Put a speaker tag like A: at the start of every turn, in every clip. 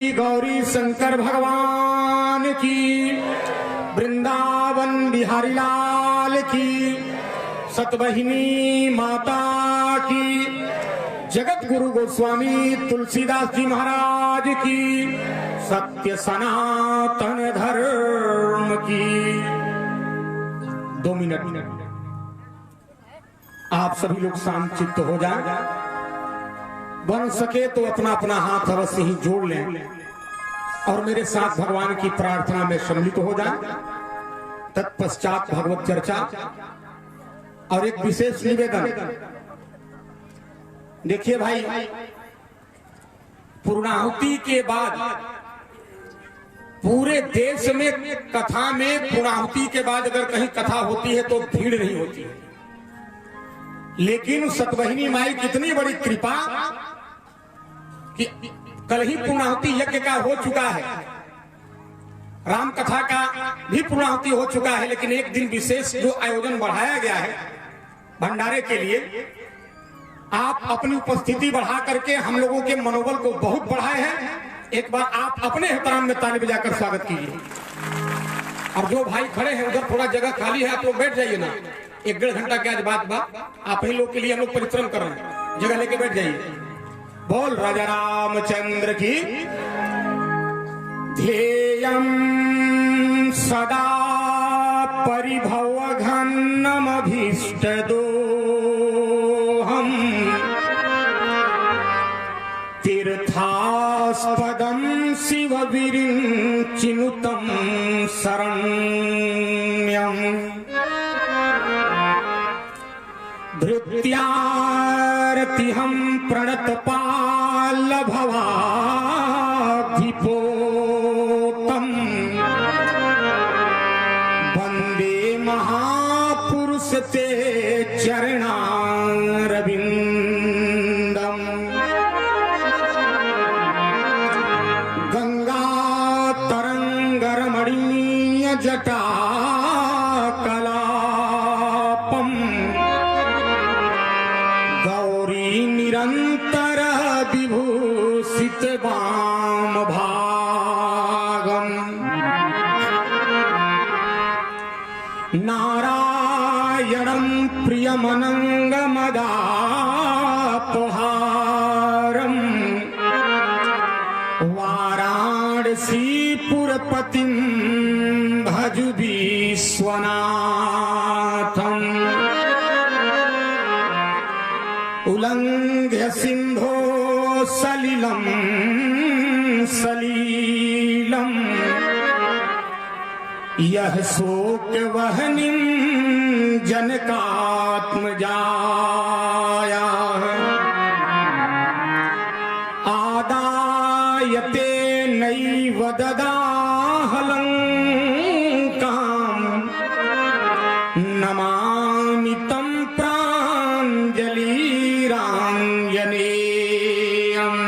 A: गौरी शंकर भगवान की, वृंदावन बिहारी लाल की, सतबहिनी माता की, जगत गुरु गोस्वामी तुलसीदास जी महाराज की, सत्य सनातन धर्म की। 2 मिनट आप सभी लोग शांत चित्त हो जाए। बन सके तो अपना अपना हाथ अवश्य ही जोड़ लें और मेरे साथ भगवान की प्रार्थना में सम्मिलित हो जाए। तत्पश्चात भगवत चर्चा और एक विशेष निवेदन। देखिए भाई, पूर्णाहुति के बाद पूरे देश में कथा में पूर्णाहुति के बाद अगर कहीं कथा होती है तो भीड़ नहीं होती है, लेकिन सतबहिनी माई कितनी बड़ी कृपा कि कल ही पूर्णाहुति यज्ञ का हो चुका है, राम कथा का भी पूर्णाहुति हो चुका है, लेकिन एक दिन विशेष जो आयोजन बढ़ाया गया है भंडारे के लिए, आप अपनी उपस्थिति बढ़ा करके हम लोगों के मनोबल को बहुत बढ़ाए हैं। एक बार आप अपने एहतराम में ताली बजाकर स्वागत कीजिए। और जो भाई खड़े हैं उधर थोड़ा जगह खाली है, आप लोग बैठ जाइए ना। 1-1.5 घंटा के आज बात आप ही लोग के लिए हम लोग परिश्रम कर रहे हैं, जगह लेके बैठ जाइए। बोल राजा रामचंद्र की। ध्येयं सदा परिभव घनमभीष्टदोहम् तीर्थास्पदं शिव विरिञ्चिनुतं शरण्यम् धृत्यार्तिहं प्रणतपालभवाधिपोतम् वन्दे महापुरुष ते चरणारविन्दम्। गंगातरङ्गरमणीय जटाकलापम् गौरी निरंतर विभूषित वाम भागम नारायणं प्रियमनंगमदापहारं वाराणसीपुरपतिं भज विश्वनाथम्। उल्लंघ्य सिंधो सलिलम सलीलम यह शोक वहनिं जनकात्मजाया आदायते नैव ददाहलंकां नमामि तं प्राञ्जलिराञ्जनेयम्।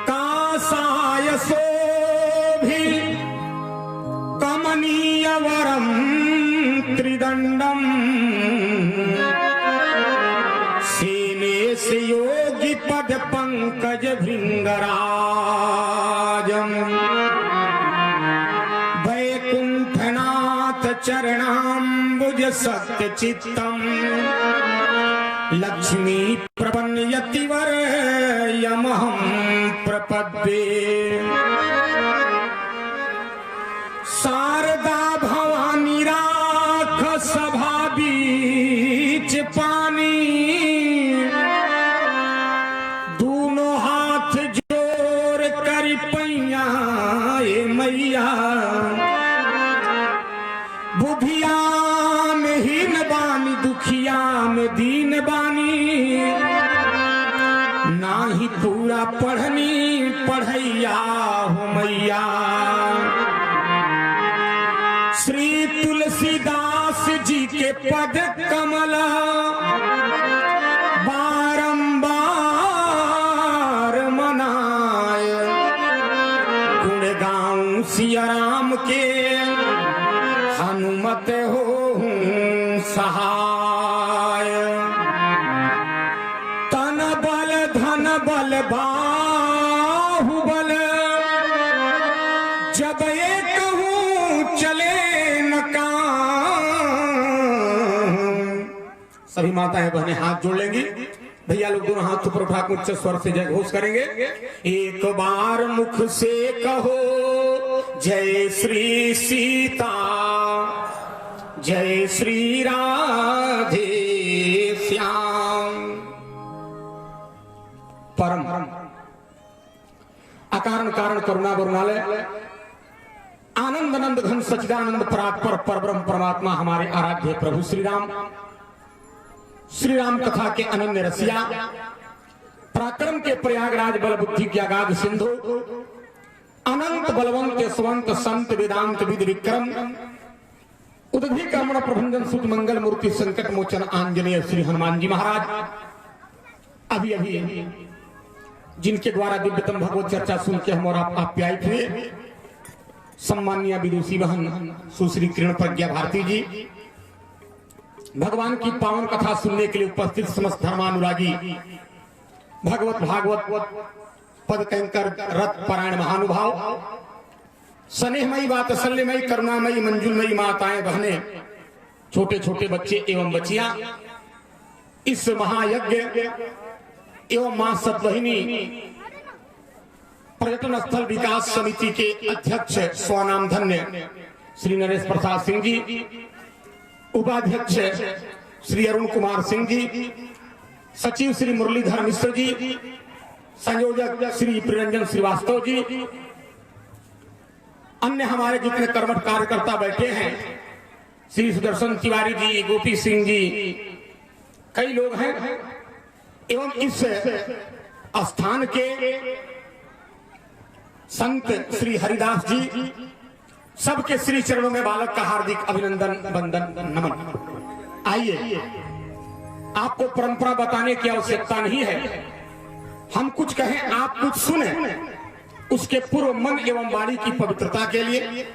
A: कासाय शोभिकमनीयवरं त्रिदण्डम् सेनेस्य योगिपदपङ्कजभृङ्गराजम् वैकुण्ठनाथ चरणाम्बुज सत्यचित्तम् लक्ष्मी प्रपन्नयतिवर्यमहं प्रपद्ये। शारदा भवानी राख सभा बीच पानी दोनों हाथ जोड़ कर पैया मैया बुधिया में हीन बानी दुखिया में दीन बानी ना ही पूरा पढ़नी पढ़ैया हो मैया। श्री तुलसीदास जी के पद कमल बारंबार मनाए गुण गाऊं सिया राम के हनुमत हो सहाय। बल बा सभी माताएं बहनें हाथ जोड़ लेंगी। भैया लोग दोनों हाथ ऊपर उठा उच्च स्वर से जय घोष करेंगे। एक बार मुख से कहो जय श्री सीता, जय श्री राधे श्याम। परम अकारण कारण करुणा वरुणालय आनंद आनंद घन सच्चिदानंद परात्पर परब्रह्म परमात्मा हमारे आराध्य प्रभु श्री राम कथा के अनन्य रसिया, पराक्रम के प्रयागराज बल बुद्धि के अगाध सिंधु, अनंत बलवंत यशवंत संत वेदांत विद विक्रम, उदधि कर्मण प्रभंजन सुत मंगल मूर्ति संकट मोचन आंजनेय श्री हनुमान जी महाराज। अभी अभी जिनके द्वारा दिव्यतम भगवत चर्चा सुन के हम और आप आप्यायित हुए, सम्माननीय विदुषी बहन सुश्री किरण प्रज्ञा भारती जी, भगवान की पावन कथा सुनने के लिए उपस्थित समस्त धर्मानुरागी भगवत भागवत पद कैंकर रथ पारायण महानुभाव, स्नेहमयी वात्सल्यमयी करुणामयी मंजुलमयी माताएं बहनें, छोटे छोटे बच्चे एवं बच्चियां, इस महायज्ञ एवं मां सतवहिनी पर्यटन स्थल विकास समिति के अध्यक्ष स्वनाम धन्य श्री नरेश प्रसाद सिंह जी, उपाध्यक्ष श्री अरुण कुमार सिंह जी, सचिव श्री मुरलीधर मिश्र जी, संयोजक श्री प्रियरंजन श्रीवास्तव जी, अन्य हमारे जितने कर्मठ कार्यकर्ता बैठे हैं, श्री सुदर्शन तिवारी जी, गोपी सिंह जी, कई लोग हैं, एवं इस स्थान के संत श्री हरिदास जी, सबके श्री चरणों में बालक का हार्दिक अभिनंदन वंदन नमन। आइए, आपको परंपरा बताने की आवश्यकता नहीं है, हम कुछ कहें आप कुछ सुने, उसके पूर्व मन एवं वाणी की पवित्रता के लिए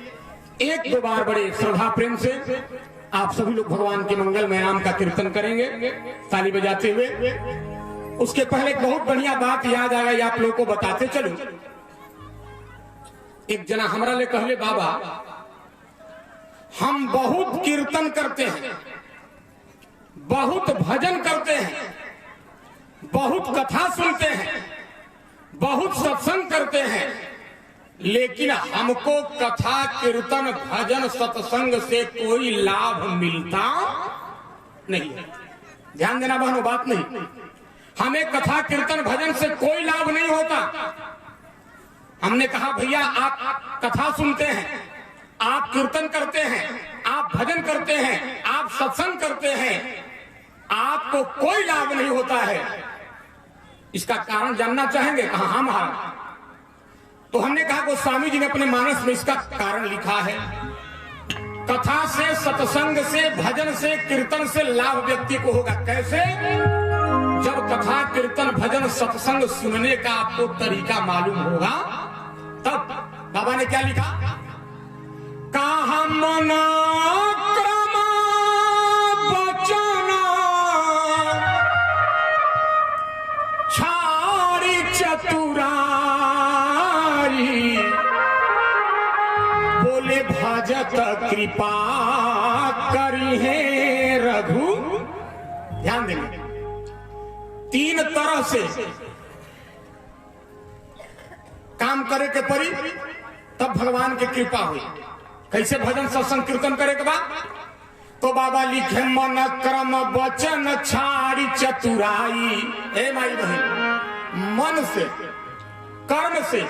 A: एक दो बार बड़े श्रद्धा प्रेम से आप सभी लोग भगवान के मंगलमय नाम का कीर्तन करेंगे ताली बजाते हुए। उसके पहले एक बहुत बढ़िया बात याद आ गई, आप लोगों को बताते चलूं। एक जना हमरा ले कहले, बाबा हम बहुत कीर्तन करते हैं, बहुत भजन करते हैं, बहुत कथा सुनते हैं, बहुत सत्संग करते हैं, लेकिन हमको कथा कीर्तन भजन सत्संग से कोई लाभ मिलता नहीं है। ध्यान देना बहनों, बात नहीं, हमें कथा कीर्तन भजन से कोई लाभ नहीं होता। हमने कहा भैया आप कथा सुनते हैं, आप कीर्तन करते हैं, आप भजन करते हैं, आप सत्संग करते हैं, आपको कोई लाभ नहीं होता है, इसका कारण जानना चाहेंगे? कहा हाँ महाराज। तो हमने कहा गोस्वामी जी ने अपने मानस में इसका कारण लिखा है, कथा से, सत्संग से, भजन से, कीर्तन से लाभ व्यक्ति को होगा। कैसे? जब कथा कीर्तन भजन सत्संग सुनने का आपको तरीका मालूम होगा, तब बाबा ने क्या लिखा? कहा मना क्रम बचना छाड़ी चतुराई, बोले भजत कृपा करी है रघु। ध्यान देंगे, तीन तरह से काम करे के परी, तब भगवान की कृपा हुई। कैसे भजन सत्संग कीर्तन करे के बाद? तो बाबा लिखे मन क्रम वचन छाड़ी चतुराई। ए माई बहन, मन से, कर्म से,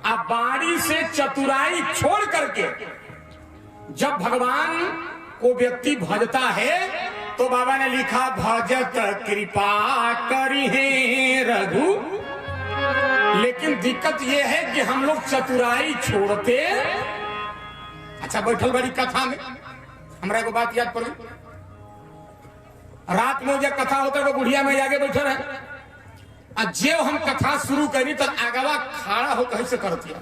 A: आप बाड़ी से चतुराई छोड़ करके जब भगवान को व्यक्ति भजता है, तो बाबा ने लिखा भजत कृपा करी है रघु। लेकिन दिक्कत यह है कि हम लोग चतुराई छोड़ते। अच्छा, बैठल बड़ी कथा में हमरा को बात याद पड़ी, रात में जब कथा होता है बुढ़िया में आगे बैठे रहे, जो हम कथा शुरू करी तो आगवा खड़ा हो कैसे करती।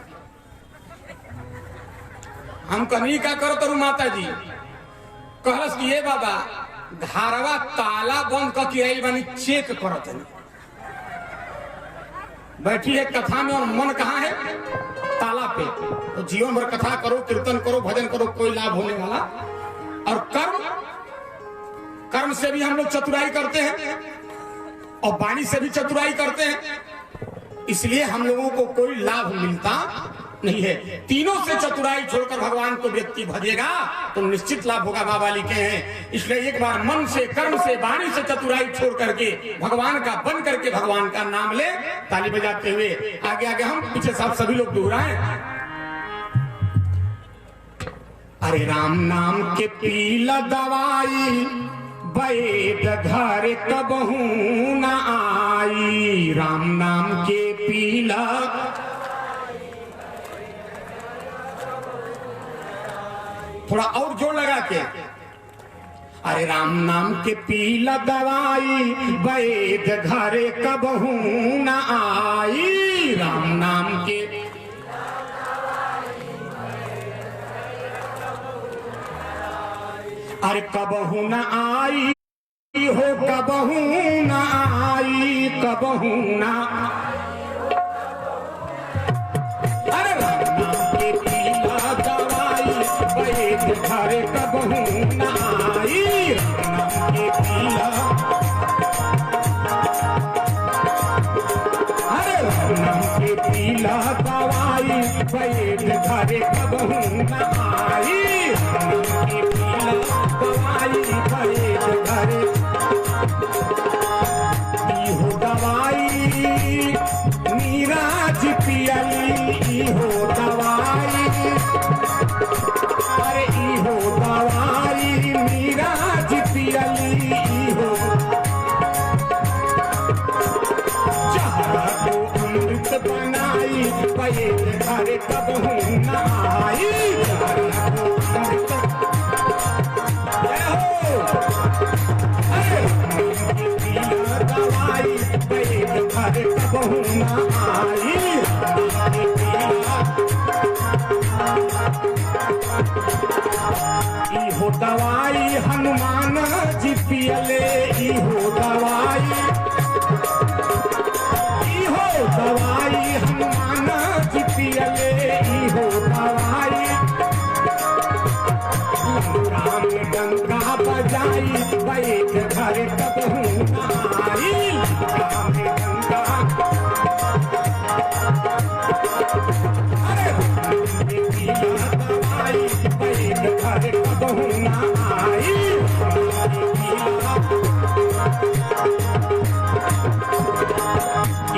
A: हम कहीं का करो तो माता जी कहलस कि ये बाबा घरवा ताला बंद करके आई बानी, चेक करत है। बैठी है कथा में और मन कहाँ है? ताला पे। तो जीवन भर कथा करो, कीर्तन करो, भजन करो, कोई लाभ होने वाला। और कर्म कर्म से भी हम लोग चतुराई करते हैं और वाणी से भी चतुराई करते हैं, इसलिए हम लोगों को कोई लाभ मिलता नहीं है। तीनों से चतुराई छोड़कर भगवान को व्यक्ति भजेगा तो निश्चित लाभ होगा, बाबा लिखे हैं। इसलिए एक बार मन से, कर्म से, वाणी से चतुराई छोड़ करके भगवान का बन करके भगवान का नाम ले, ताली बजाते हुए आगे आगे हम पीछे साहब सभी लोग दोहराएं। अरे राम नाम के पीला दवाई, वैद घर कबहू न आई। राम नाम के पीला, थोड़ा और जोर लगा के, अरे राम नाम के पीला दवाई, वैद घर कबहू न आई। राम नाम के, अरे कबहू न आई हो, कबहू न आई, कबहू न। अरे राम नाम के पीला दवाई, वैद घर कबहू न आई। राम नाम के पीला, अरे राम नाम के पीला दवाई, वैद घर कबहू न आई। राम नाम के पीला दवाई, वैद घर, इहो दवाई नीराज पियली, इहो दवाई, अरे इहो दवाई नीराज पियली, इहो जहरा को अमृत बनाई, वैद घर कबहू न आई। जहरा को अमृत, दवाई वैद घर कबहू न आई। इहो दवाई हनुमान जी पियले, इहो दवाई, इहो दवाई हनुमान जी पियले, इहो दवाई। राम गंगा बजाई, वैद घर कबहू न आई। राम गंगा, अरे पीला दवाई, वैद घर कबहू न आई।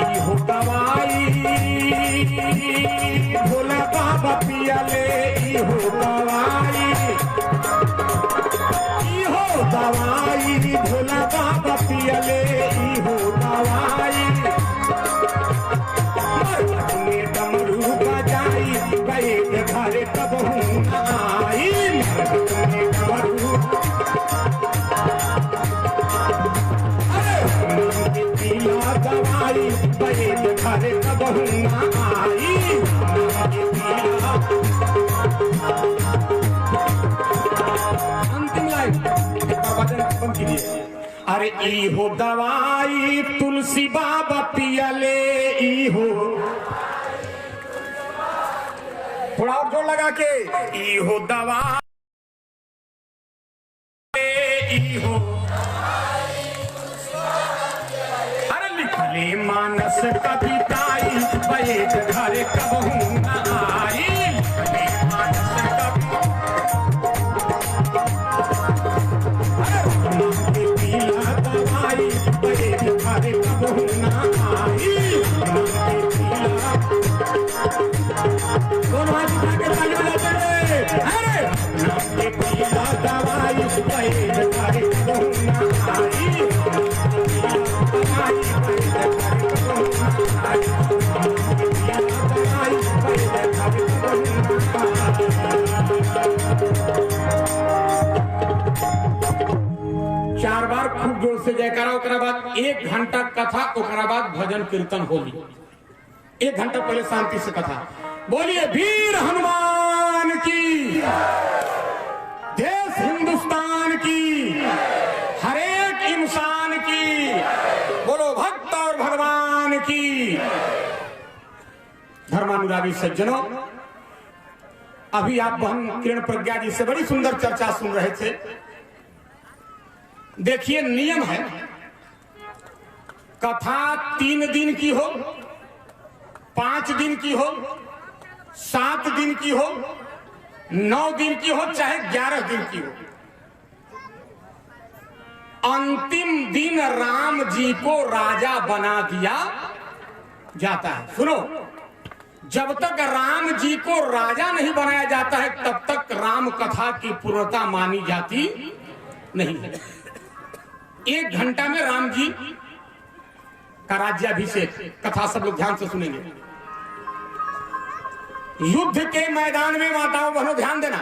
A: इहो दवाई भोला बाबा पियले, इहो दवाई, इहो दवाई भोला बाबा पियले, इहो दवाई। मरकट में डमरू बजाई, वैद घर कबहू न आई। मरकट में डमरू, अरे पीला दवाई, वैद घर कबहू न आई। अंतिम लाइन बंद कीजिए। अरे इहो दवाई तुलसी बाबा पियले, इहो, थोड़ा और जोर लगा के, इहो दवाई, इहो, अरे लिखले मानस कविताई, वैद घर कबहू न आई। लिखले मानस कवि, अरे पीला दवाई, वैद घर कबहू न आई। दोनों हाथ उठा के ताली बजाते हैं। अरे नाम के पीला दवाई, वैद घर कबहू न आई। चार बार खूब जोर से जयकारा, ओकरा बाद 1 घंटा कथा, ओकरा बाद भजन कीर्तन होली। 1 घंटा पहले शांति से कथा। बोलिए वीर हनुमान की, देश हिंदुस्तान की, हर एक इंसान की, बोलो भक्त और भगवान की। धर्मानुरागी सज्जनों, अभी आप बहन किरण प्रज्ञा जी से बड़ी सुंदर चर्चा सुन रहे थे। देखिए नियम है, कथा 3 दिन की हो, 5 दिन की हो, 7 दिन की हो, 9 दिन की हो, चाहे 11 दिन की हो, अंतिम दिन राम जी को राजा बना दिया जाता है। सुनो, जब तक राम जी को राजा नहीं बनाया जाता है तब तक राम कथा की पूर्णता मानी जाती नहीं है। 1 घंटा में राम जी का राज्याभिषेक कथा सब लोग ध्यान से सुनेंगे। युद्ध के मैदान में माताओं बहनों ध्यान देना,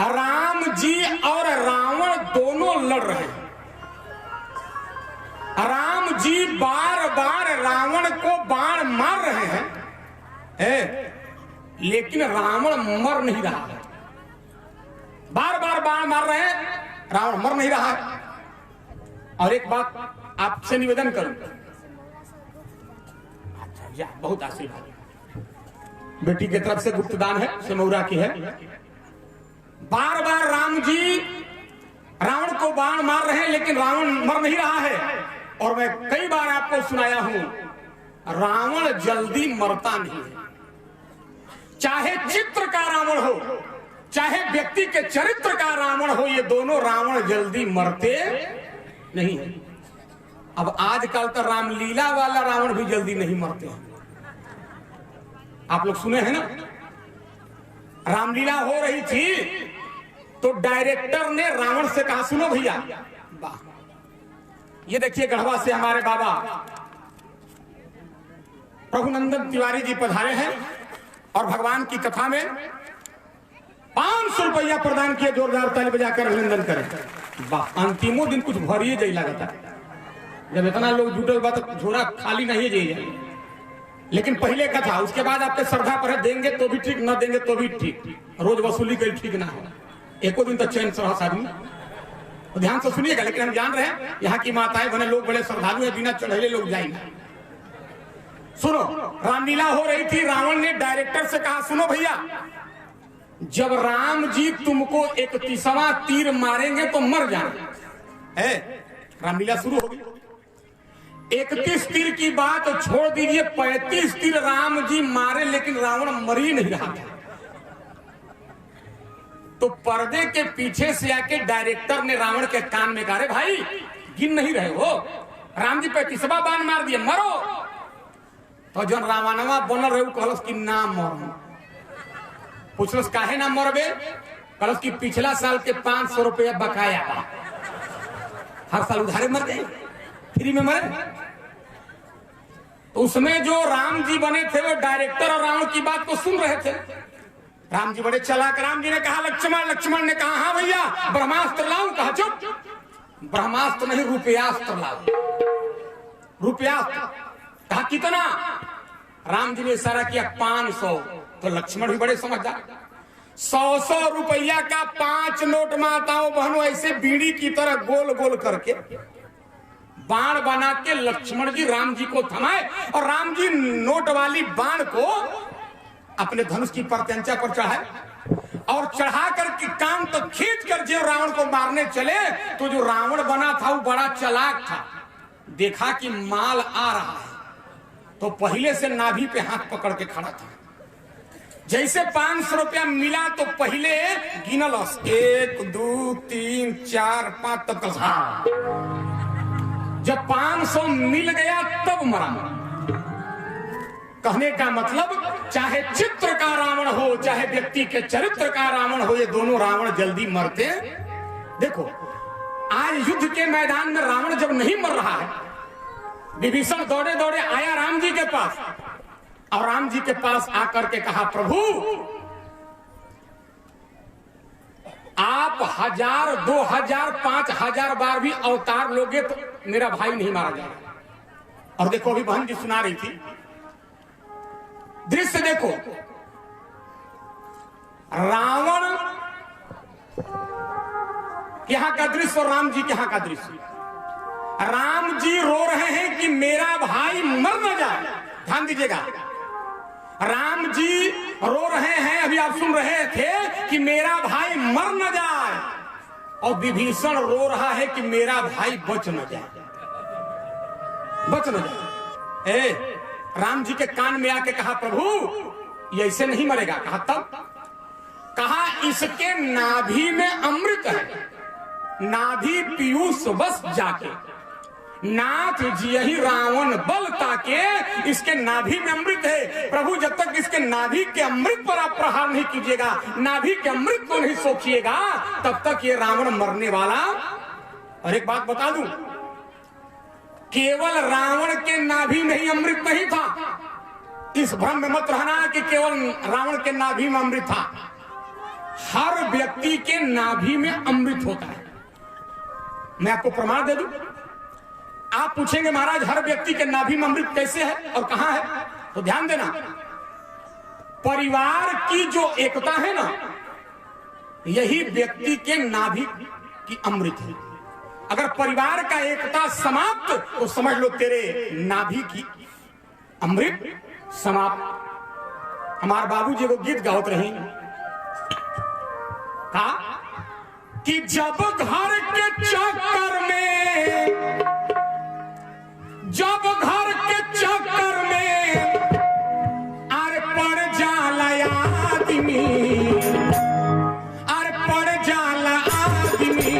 A: राम जी और रावण दोनों लड़ रहे हैं। राम जी बार बार रावण को बाण मार रहे हैं, लेकिन रावण मर नहीं रहा है। बार बार बाण मार रहे हैं, रावण मर नहीं रहा है। और एक बात आपसे निवेदन करूं, अच्छा बहुत आशीर्वाद बेटी की तरफ से गुप्तदान है, सिमौरा की है। बार बार राम जी रावण को बाण मार रहे हैं लेकिन रावण मर नहीं रहा है। और मैं कई बार आपको सुनाया हूं, रावण जल्दी मरता नहीं है। चाहे चित्र का रावण हो, चाहे व्यक्ति के चरित्र का रावण हो, ये दोनों रावण जल्दी मरते नहीं है। अब आजकल तो रामलीला वाला रावण भी जल्दी नहीं मरते हैं। आप लोग सुने हैं ना, रामलीला हो रही थी तो डायरेक्टर ने रावण से कहा, सुनो भैया, ये देखिए गढ़वा से हमारे बाबा प्रभुनंदन तिवारी जी पधारे हैं और भगवान की कथा में 500 रुपया प्रदान किया। जोरदार ताली बजाकर अभिनंदन करें। वाह, अंतिमों दिन कुछ भरिए जाई लगता है, जब इतना लोग जुटल बा तो झोरा खाली नहीं जाइए। लेकिन पहले कथा, उसके बाद आपके श्रद्धा पर है, देंगे तो भी ठीक, न देंगे तो भी ठीक। रोज वसूली करी ठीक ना हो, एको दिन तो चैन से आदमी। तो ध्यान से सुनिएगा। लेकिन हम जान रहे हैं यहाँ की माताएं बने लोग बड़े श्रद्धालु हैं, बिना चढ़ेले लोग जाएंगे। सुनो, रामलीला हो रही थी, रावण ने डायरेक्टर से कहा, सुनो भैया, जब राम जी तुमको 31वां तीर मारेंगे तो मर जाना है। रामलीला शुरू होगी। 31 तीर की बात छोड़ दीजिए, 35 तीर राम जी मारे लेकिन रावण मर ही नहीं रहा था। तो पर्दे के पीछे से आके डायरेक्टर ने रावण के कान में कहा, भाई गिन नहीं रहे हो, राम जी 35वां बाण मार दिए, मरो। तो जो रावणवा बन रहे कहलस कि ना मर। पूछलस काहे ना मरबे? कहलस कि पिछला साल के 500 रुपया बकाया बा, हर साल उधारे मर गए, फ्री में मरे। तो उसमें जो राम जी बने थे वो डायरेक्टर और रावण की बात को सुन रहे थे। राम जी बड़े चालाक, राम जी ने कहा लक्ष्मण, लक्ष्मण ने कहा हाँ भैया ब्रह्मास्त्र लाऊं। कहा चुप, ब्रह्मास्त्र नहीं रुपयास्त्र लाओ। रुपयास्त्र। कहा कितना? राम जी ने इशारा किया 500। तो लक्ष्मण भी बड़े समझदार, 100 रुपया का 5 नोट माताओं बहनों ऐसे बीड़ी की तरह गोल गोल करके बाण बना के लक्ष्मण जी राम जी को थमाए और राम जी नोट वाली बाण को अपने धनुष की प्रत्यंचा पर चढ़ाए और चढ़ा करके कान तक खींच कर जो रावण को मारने चले तो जो रावण बना था वो बड़ा चालाक था। देखा कि माल आ रहा है तो पहले से नाभि पे हाथ पकड़ के खड़ा था। जैसे 500 रुपया मिला तो पहले गिनल 1 2 3 4 5 तक। जब 500 मिल गया तब मरा। कहने का मतलब चाहे चित्र का रावण हो चाहे व्यक्ति के चरित्र का रावण हो, ये दोनों रावण जल्दी मरते। देखो आज युद्ध के मैदान में रावण जब नहीं मर रहा है, विभीषण दौड़े दौड़े आया राम जी के पास और राम जी के पास आकर के कहा प्रभु आप 1000 2000 5000 बार भी अवतार लोगे तो मेरा भाई नहीं मारा जाएगा। और देखो अभी बहन जी सुना रही थी दृश्य, देखो रावण यहां का दृश्य और राम जी के यहां का दृश्य। राम जी रो रहे हैं कि मेरा भाई मर न जाए। ध्यान दीजिएगा, राम जी रो रहे हैं, अभी आप सुन रहे थे कि मेरा भाई मर न जाए। और विभीषण रो रहा है कि मेरा भाई बच न जाए, बच न जाए। राम जी के कान में आके कहा प्रभु ये ऐसे नहीं मरेगा। कहा तब? कहा इसके नाभि में अमृत है, नाभि पीयूष बस जाके, नाथ जी यही रावण बल ताके, इसके नाभि में अमृत है। प्रभु जब तक इसके नाभि के अमृत पर आप प्रहार नहीं कीजिएगा, नाभि के अमृत को नहीं सोचिएगा, तब तक ये रावण मरने वाला। और एक बात बता दूं, केवल रावण के नाभि में ही अमृत नहीं था। इस भ्रम में मत रहना कि केवल रावण के नाभि में अमृत था। हर व्यक्ति के नाभि में अमृत होता है। मैं आपको प्रमाण दे दूं। आप पूछेंगे महाराज हर व्यक्ति के नाभि में अमृत कैसे है और कहां है? तो ध्यान देना, परिवार की जो एकता है ना, यही व्यक्ति के नाभि की अमृत है। अगर परिवार का एकता समाप्त तो समझ लो तेरे नाभि की अमृत समाप्त। हमारे बाबूजी को गीत गावत रही कहा कि जब घर के चक्कर में, जब घर के चक्कर में अरे पड़ जाला आदमी, अरे पड़ जाला आदमी,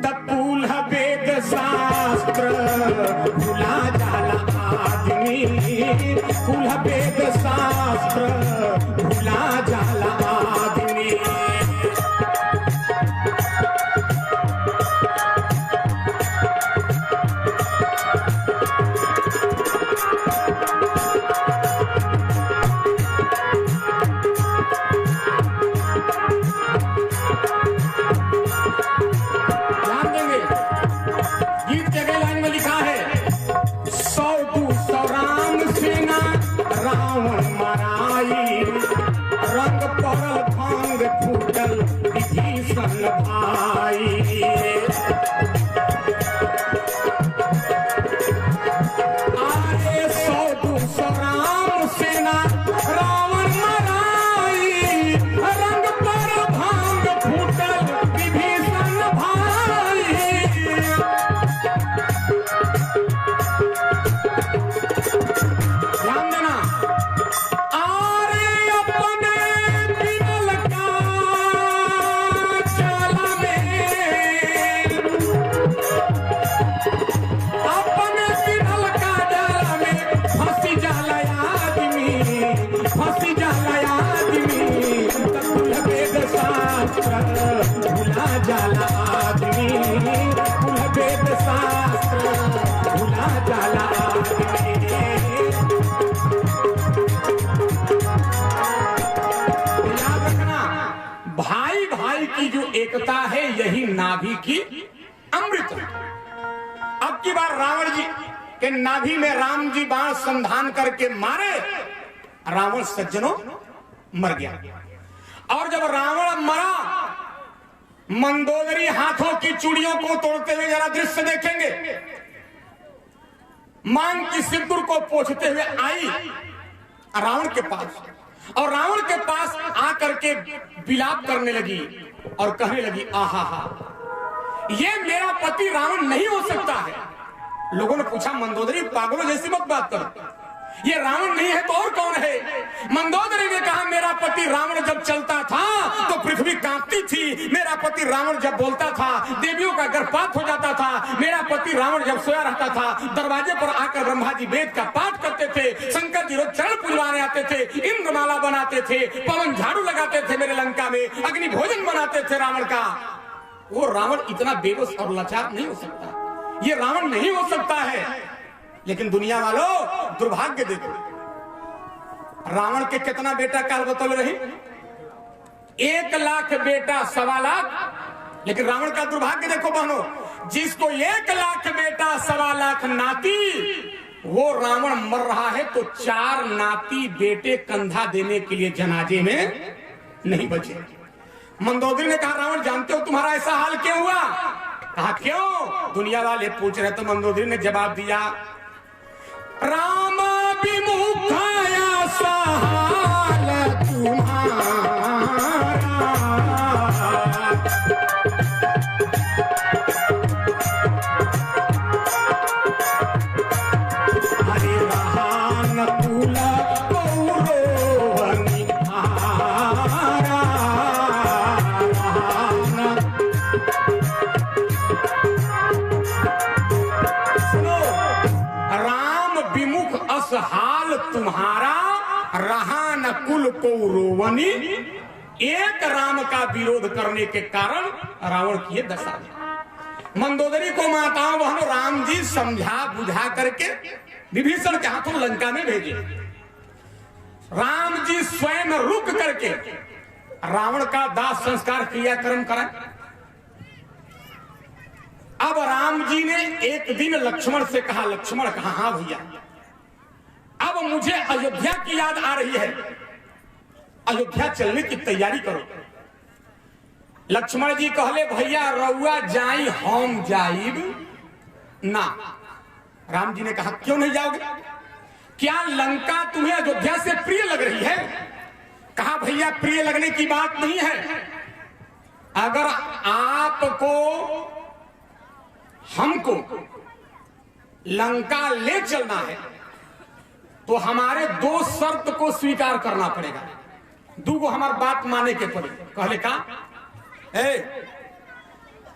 A: तब कुल वेद शास्त्र भुला जाला आदमी, कुल वेद शास्त्र भुला जाला आदमी। रंग पड़ल भांग फूटल विभीषण भाई, आए 100-200 राम सेना रावण मराई, रंग पड़ल भांग फूटल विभीषण भाई। ध्यान देना, भुला जाला आदमी, कुल वेद शास्त्र भुला जाला आदमी। याद रखना, भाई भाई की जो एकता है यही नाभि की अमृत है। अब की बार रावण जी के नाभि में राम जी बाण संधान करके मारे, रावण सज्जनों मर गया। और जब रावण मरा, मंदोदरी हाथों की चूड़ियों को तोड़ते हुए जरा दृश्य देखेंगे, मांग की सिंदूर को पोंछते हुए आई रावण के पास, और रावण के पास आकर के विलाप करने लगी और कहने लगी आहा हा, ये मेरा पति रावण नहीं हो सकता है। लोगों ने पूछा मंदोदरी पागलों जैसी मत बात कर, ये रावण नहीं है तो और कौन है? मंदोदरी ने कहा मेरा पति रावण जब चलता था तो पृथ्वी कांपती थी, मेरा पति रावण जब बोलता था देवियों का गर्भपात हो जाता था, मेरा पति रावण जब सोया रहता था दरवाजे पर आकर ब्रह्मा जी वेद का पाठ करते थे, शंकर जी रोज चरण पुजवाने आते थे, इंद्रमाला बनाते थे, पवन झाड़ू लगाते थे मेरे लंका में, अग्नि भोजन बनाते थे रावण का। वो रावण इतना बेबस और लाचार नहीं हो सकता, ये रावण नहीं हो सकता है। लेकिन दुनिया वालों दुर्भाग्य देखो, रावण के कितना बेटा काल बतौल रही, 1 लाख बेटा 1.25 लाख। लेकिन रावण का दुर्भाग्य देखो बहनों, जिसको 1 लाख बेटा 1.25 लाख नाती, वो रावण मर रहा है तो 4 नाती बेटे कंधा देने के लिए जनाजे में नहीं बचे। मंदोदरी ने कहा रावण जानते हो तुम्हारा ऐसा हाल क्यों हुआ? कहा क्यों? दुनिया वाले पूछ रहे तो मंदोदरी ने जवाब दिया, राम विमुखाया सहाल तुम्हारा, बस हाल तुम्हारा रहा न कुल को रोवनी, एक राम का विरोध करने के कारण रावण की ये दशा। मंदोदरी को माताओं बहनों राम जी समझा बुझा करके विभीषण के हाथों लंका में भेजे। राम जी स्वयं रुक करके रावण का दाह संस्कार क्रियाक्रम करा। अब राम जी ने एक दिन लक्ष्मण से कहा, लक्ष्मण कहा, हाँ भैया अब मुझे अयोध्या की याद आ रही है, अयोध्या चलने की तैयारी करो। लक्ष्मण जी कहले भैया रउआ जाई हम जाइब ना। राम जी ने कहा क्यों नहीं जाओगे, क्या लंका तुम्हें अयोध्या से प्रिय लग रही है? कहा भैया प्रिय लगने की बात नहीं है, अगर आपको हमको लंका ले चलना है तो हमारे दो शर्त को स्वीकार करना पड़ेगा, दूगो हमार बात माने के पड़े। कहले का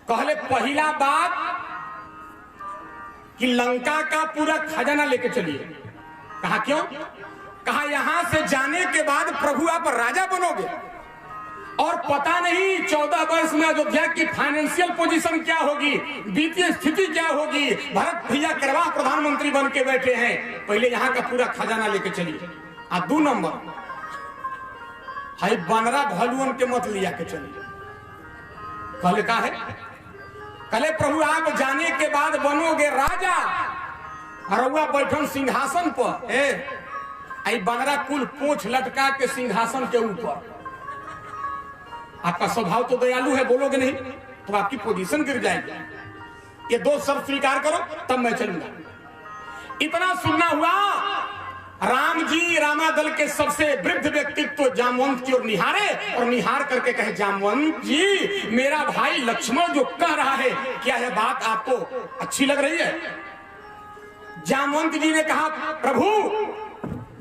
A: कहले पहला बात कि लंका का पूरा खजाना लेके चलिए। कहा क्यों? कहा यहां से जाने के बाद प्रभु आप राजा बनोगे और पता नहीं 14 वर्ष में अयोध्या की फाइनेंशियल पोजीशन क्या होगी, वित्तीय स्थिति क्या होगी। भरत भैया करवा प्रधानमंत्री बन के बैठे हैं, पहले यहां का पूरा खजाना लेके चलिए। 2 नंबर है बनरा भलुअन के मत लिया के चलिए। कहले का है? कहले प्रभु आप जाने के बाद बनोगे राजा, रउआ बैठन सिंहासन पर, आई बनरा कुल पूंछ लटका के सिंहासन के ऊपर। आपका स्वभाव तो दयालु है, बोलोगे नहीं तो आपकी पोजीशन गिर जाएगी। ये दो शब्द स्वीकार करो तब मैं चलूंगा। इतना सुनना हुआ, राम जी रामादल के सबसे वृद्ध व्यक्तित्व जामवंत की ओर निहारे और निहार करके कहे जामवंत जी मेरा भाई लक्ष्मण जो कह रहा है क्या यह बात आपको अच्छी लग रही है? जामवंत जी ने कहा प्रभु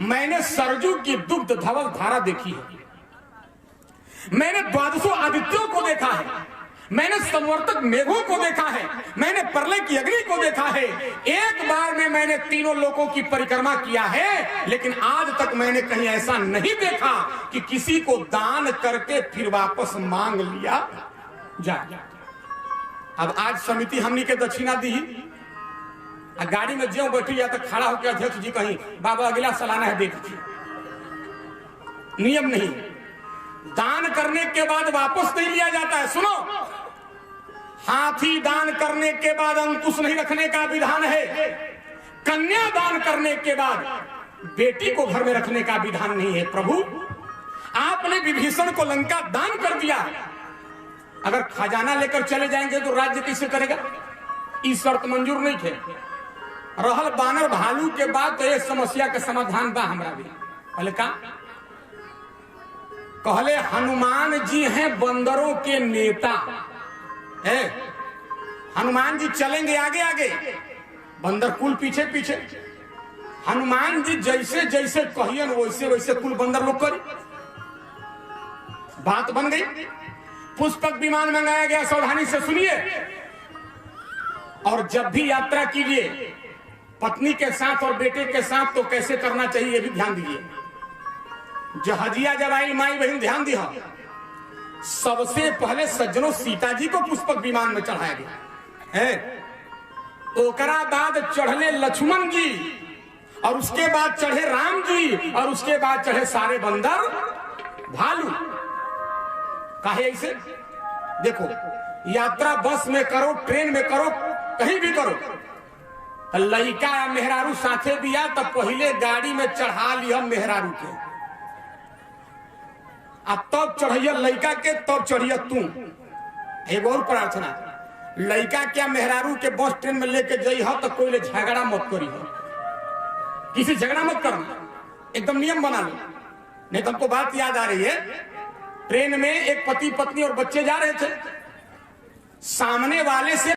A: मैंने सरजू की दुग्ध धवल धारा देखी है, मैंने द्वादशों आदित्यों को देखा है, मैंने संवर्तक मेघों को देखा है, मैंने प्रलय की अग्नि को देखा है, एक बार में मैंने तीनों लोकों की परिक्रमा किया है, लेकिन आज तक मैंने कहीं ऐसा नहीं देखा कि किसी को दान करके फिर वापस मांग लिया जाए। अब आज समिति हमनी के दक्षिणा दी, गाड़ी में ज्यों बैठी या तो खड़ा होकर अध्यक्ष जी कहीं बाबा अगला सालाना है देखिए, नियम नहीं, दान करने के बाद वापस नहीं लिया जाता है। सुनो, हाथी दान करने के बाद अंकुश नहीं रखने का विधान है, कन्या दान करने के बाद बेटी को घर में रखने का विधान नहीं है। प्रभु आपने विभीषण को लंका दान कर दिया, अगर खजाना लेकर चले जाएंगे तो राज्य कैसे करेगा? इस शर्त मंजूर नहीं थे। रहल बानर भालू के बाद तो ये समस्या का समाधान बा हमरा भी। पहले का कहले हनुमान जी हैं बंदरों के नेता है, हनुमान जी चलेंगे आगे आगे, बंदर कुल पीछे पीछे। हनुमान जी जैसे जैसे कहियन वैसे वैसे कुल बंदर लोग करी। बात बन गई, पुष्पक विमान मंगाया गया, सावधानी से सुनिए। और जब भी यात्रा कीजिए पत्नी के साथ और बेटे के साथ तो कैसे करना चाहिए ये भी ध्यान दीजिए। जहाजिया जब आई माई बहन ध्यान दिया, सबसे पहले सज्जनों सीता जी को पुष्पक विमान में चढ़ाया गया है, ओकरा बाद चढ़ले लक्ष्मण जी और उसके बाद चढ़े राम जी और उसके बाद चढ़े सारे बंदर भालू। काहे ऐसे? देखो यात्रा बस में करो, ट्रेन में करो, कहीं भी करो, लड़का या मेहरारू साथे भी आ तो पहले गाड़ी में चढ़ा लिया मेहरारू के, अब तब चढ़िया लड़का के, तब चढ़िया तू। एक और प्रार्थना, लड़का क्या मेहरारू के बस ट्रेन में लेके जाई हो तो कोई झगड़ा मत करी हो, किसी झगड़ा मत करना, एकदम नियम बना लो। नहीं तो हमको बात याद आ रही है, ट्रेन में एक पति पत्नी और बच्चे जा रहे थे, सामने वाले से